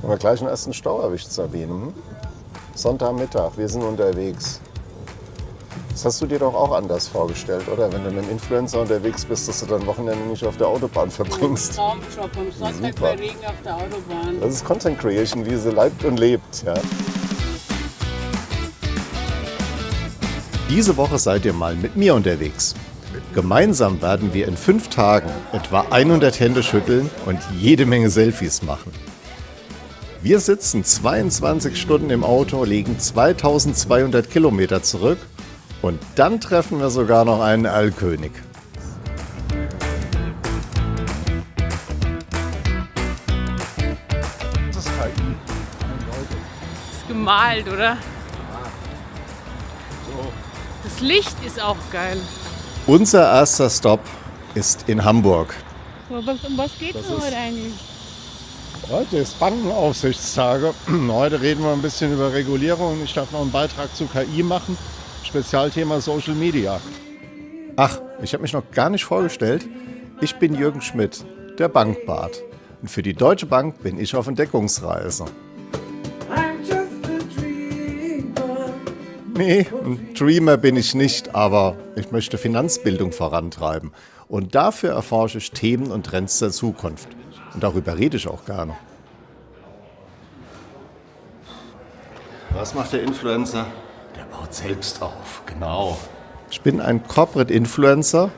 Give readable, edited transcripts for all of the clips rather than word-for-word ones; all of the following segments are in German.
Haben wir gleich einen ersten Stau erwischt, Sabine. Sonntagmittag, wir sind unterwegs. Das hast du dir doch auch anders vorgestellt, oder? Wenn du mit einem Influencer unterwegs bist, dass du dann Wochenende nicht auf der Autobahn verbringst. Traumjob am Sonntag bei Regen auf der Autobahn. Das ist Content Creation, wie sie lebt und lebt. Ja. Diese Woche seid ihr mal mit mir unterwegs. Gemeinsam werden wir in 5 Tagen etwa 100 Hände schütteln und jede Menge Selfies machen. Wir sitzen 22 Stunden im Auto, legen 2200 Kilometer zurück und dann treffen wir sogar noch einen Erlkönig. Das ist KI. Ist gemalt, oder? Das Licht ist auch geil. Unser erster Stopp ist in Hamburg. So, um was geht es heute eigentlich? Heute ist Bankenaufsichtstage. Heute reden wir ein bisschen über Regulierung. Ich darf noch einen Beitrag zu KI machen. Spezialthema Social Media. Ach, ich habe mich noch gar nicht vorgestellt. Ich bin Jürgen Schmidt, der Bankbart. Und für die Deutsche Bank bin ich auf Entdeckungsreise. Nee, ein Dreamer bin ich nicht, aber ich möchte Finanzbildung vorantreiben. Und dafür erforsche ich Themen und Trends der Zukunft. Und darüber rede ich auch gerne. Was macht der Influencer? Der baut selbst auf, genau. Ich bin ein Corporate Influencer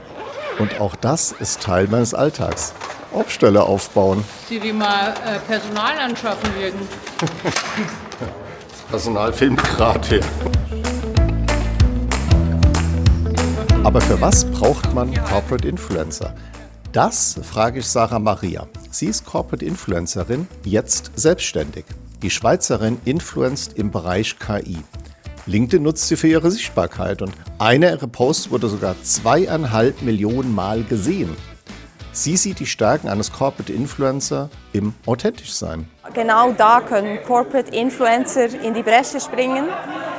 und auch das ist Teil meines Alltags. Aufsteller aufbauen. Sie die mal Personal anschaffen wirken. Das Personal filmt gerade hier. Aber für was braucht man Corporate Influencer? Das frage ich Sarah Maria. Sie ist Corporate Influencerin, jetzt selbstständig. Die Schweizerin influenzt im Bereich KI. LinkedIn nutzt sie für ihre Sichtbarkeit und einer ihrer Posts wurde sogar 2,5 Millionen Mal gesehen. Sie sieht die Stärken eines Corporate Influencer im authentisch sein. Genau da können Corporate Influencer in die Bresche springen,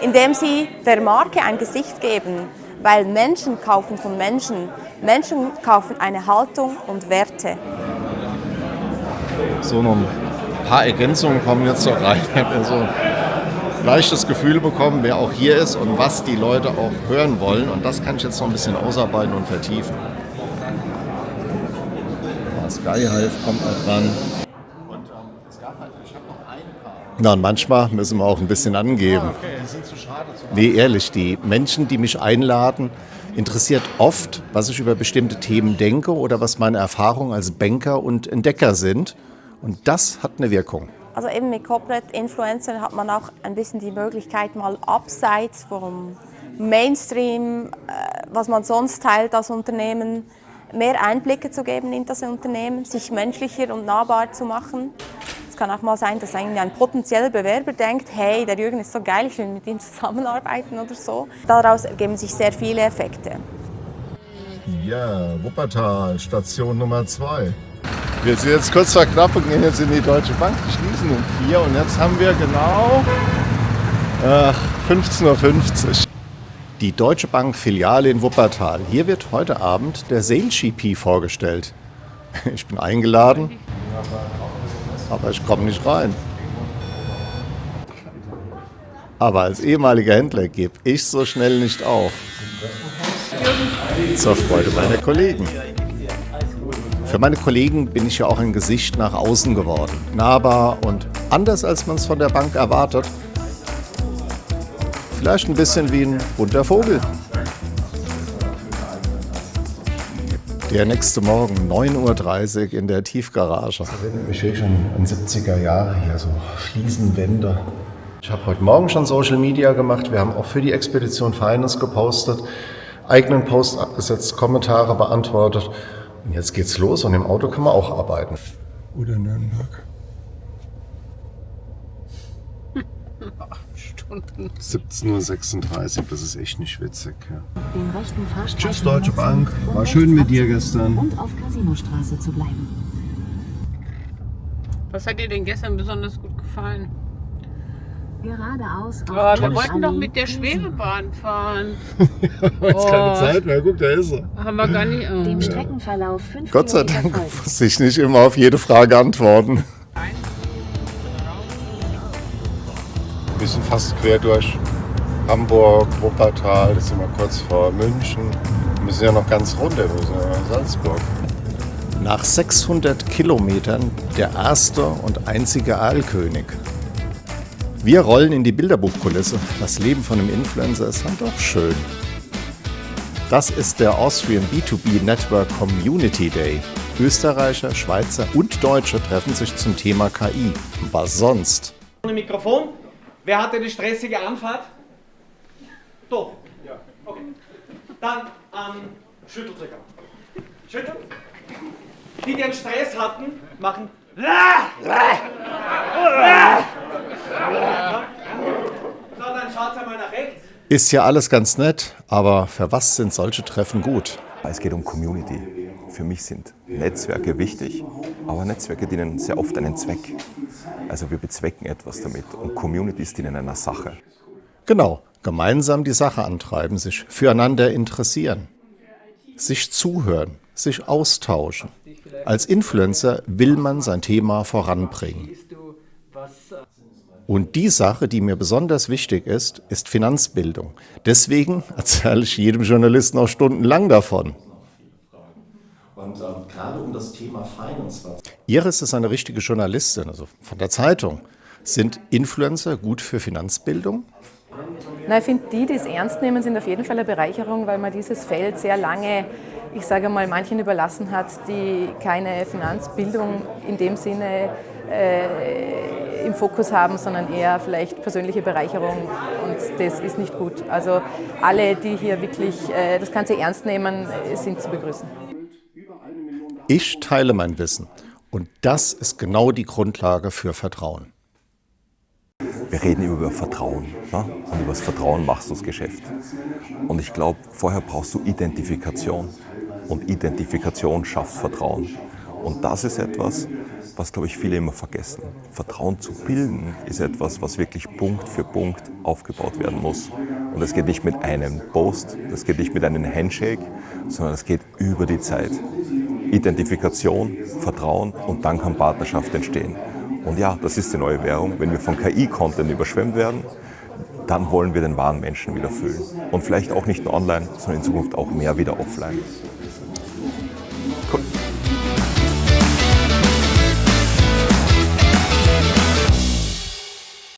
indem sie der Marke ein Gesicht geben. Weil Menschen kaufen von Menschen. Menschen kaufen eine Haltung und Werte. So noch ein paar Ergänzungen kommen jetzt noch rein. Ich habe so ein leichtes Gefühl bekommen, wer auch hier ist und was die Leute auch hören wollen. Und das kann ich jetzt noch ein bisschen ausarbeiten und vertiefen. Skyhive kommt mal dran. Und es gab halt, ich habe noch ein paar. Na, und manchmal müssen wir auch ein bisschen angeben. Ah, okay, das sind zu schade zu haben. Nee, ehrlich, die Menschen, die mich einladen, interessiert oft, was ich über bestimmte Themen denke oder was meine Erfahrungen als Banker und Entdecker sind. Und das hat eine Wirkung. Also eben mit Corporate Influencern hat man auch ein bisschen die Möglichkeit, mal abseits vom Mainstream, was man sonst teilt als Unternehmen, mehr Einblicke zu geben in das Unternehmen, sich menschlicher und nahbar zu machen. Es kann auch mal sein, dass ein potenzieller Bewerber denkt, hey, der Jürgen ist so geil, ich will mit ihm zusammenarbeiten oder so. Daraus ergeben sich sehr viele Effekte. Ja, Wuppertal, Station Nummer 2. Wir sind jetzt kurz vor knapp und gehen jetzt in die Deutsche Bank. Die schließen um 4 und jetzt haben wir genau 15.50 Uhr. Die Deutsche Bank Filiale in Wuppertal. Hier wird heute Abend der Sales GP vorgestellt. Ich bin eingeladen, aber ich komme nicht rein. Aber als ehemaliger Händler gebe ich so schnell nicht auf. Zur Freude meiner Kollegen. Für meine Kollegen bin ich ja auch ein Gesicht nach außen geworden. Nahbar und anders, als man es von der Bank erwartet. Vielleicht ein bisschen wie ein bunter Vogel. Der nächste Morgen, 9.30 Uhr in der Tiefgarage. Das erinnert mich schon an 70er Jahre hier, so Fliesenwände. Ich habe heute Morgen schon Social Media gemacht. Wir haben auch für die Expedition Finance gepostet, eigenen Post abgesetzt, Kommentare beantwortet. Und jetzt geht's los und im Auto kann man auch arbeiten. Oder Nürnberg. 17.36 Uhr, das ist echt nicht witzig. Ja. Tschüss Deutsche Bank, war schön mit dir gestern. Und auf Casinostraße zu bleiben. Was hat dir denn gestern besonders gut gefallen? Geradeaus. Wir wollten doch mit der Schwebebahn fahren. Jetzt keine Zeit mehr, guck, da ist er. Haben wir gar nicht. Oh. Dem Streckenverlauf 5 Gott sei Kilometer Dank folgen. muss ich nicht immer auf jede Frage antworten. Nein. Wir sind fast quer durch Hamburg, Wuppertal, jetzt sind wir kurz vor München. Wir sind ja noch ganz runter, wir sind ja in Salzburg. Nach 600 Kilometern der erste und einzige Aalkönig. Wir rollen in die Bilderbuchkulisse. Das Leben von einem Influencer ist halt doch schön. Das ist der Austrian B2B Network Community Day. Österreicher, Schweizer und Deutsche treffen sich zum Thema KI. Was sonst? Mikrofon. Wer hatte die stressige Anfahrt? Doch. Ja. Okay. Dann schüttelt euch ab. Schütteln. Die einen Stress hatten, machen. So, dann schaut einmal nach rechts. Ist ja alles ganz nett, aber für was sind solche Treffen gut? Es geht um Community. Für mich sind Netzwerke wichtig, aber Netzwerke dienen sehr oft einem Zweck. Also wir bezwecken etwas damit und Communities dienen einer Sache. Genau, gemeinsam die Sache antreiben, sich füreinander interessieren, sich zuhören, sich austauschen. Als Influencer will man sein Thema voranbringen. Und die Sache, die mir besonders wichtig ist, ist Finanzbildung. Deswegen erzähle ich jedem Journalisten auch stundenlang davon. Und gerade um das Thema Finance. Iris ist eine richtige Journalistin, also von der Zeitung. Sind Influencer gut für Finanzbildung? Na, ich finde, die es ernst nehmen, sind auf jeden Fall eine Bereicherung, weil man dieses Feld sehr lange, ich sage mal, manchen überlassen hat, die keine Finanzbildung in dem Sinne im Fokus haben, sondern eher vielleicht persönliche Bereicherung, und das ist nicht gut. Also alle, die hier wirklich das Ganze ernst nehmen, sind zu begrüßen. Ich teile mein Wissen, und das ist genau die Grundlage für Vertrauen. Wir reden über Vertrauen, ne? Und über das Vertrauen machst du das Geschäft. Und ich glaube, vorher brauchst du Identifikation, und Identifikation schafft Vertrauen. Und das ist etwas, was, glaube ich, viele immer vergessen. Vertrauen zu bilden ist etwas, was wirklich Punkt für Punkt aufgebaut werden muss. Und das geht nicht mit einem Post, das geht nicht mit einem Handshake, sondern das geht über die Zeit. Identifikation, Vertrauen, und dann kann Partnerschaft entstehen. Und ja, das ist die neue Währung. Wenn wir von KI-Content überschwemmt werden, dann wollen wir den wahren Menschen wieder fühlen. Und vielleicht auch nicht nur online, sondern in Zukunft auch mehr wieder offline.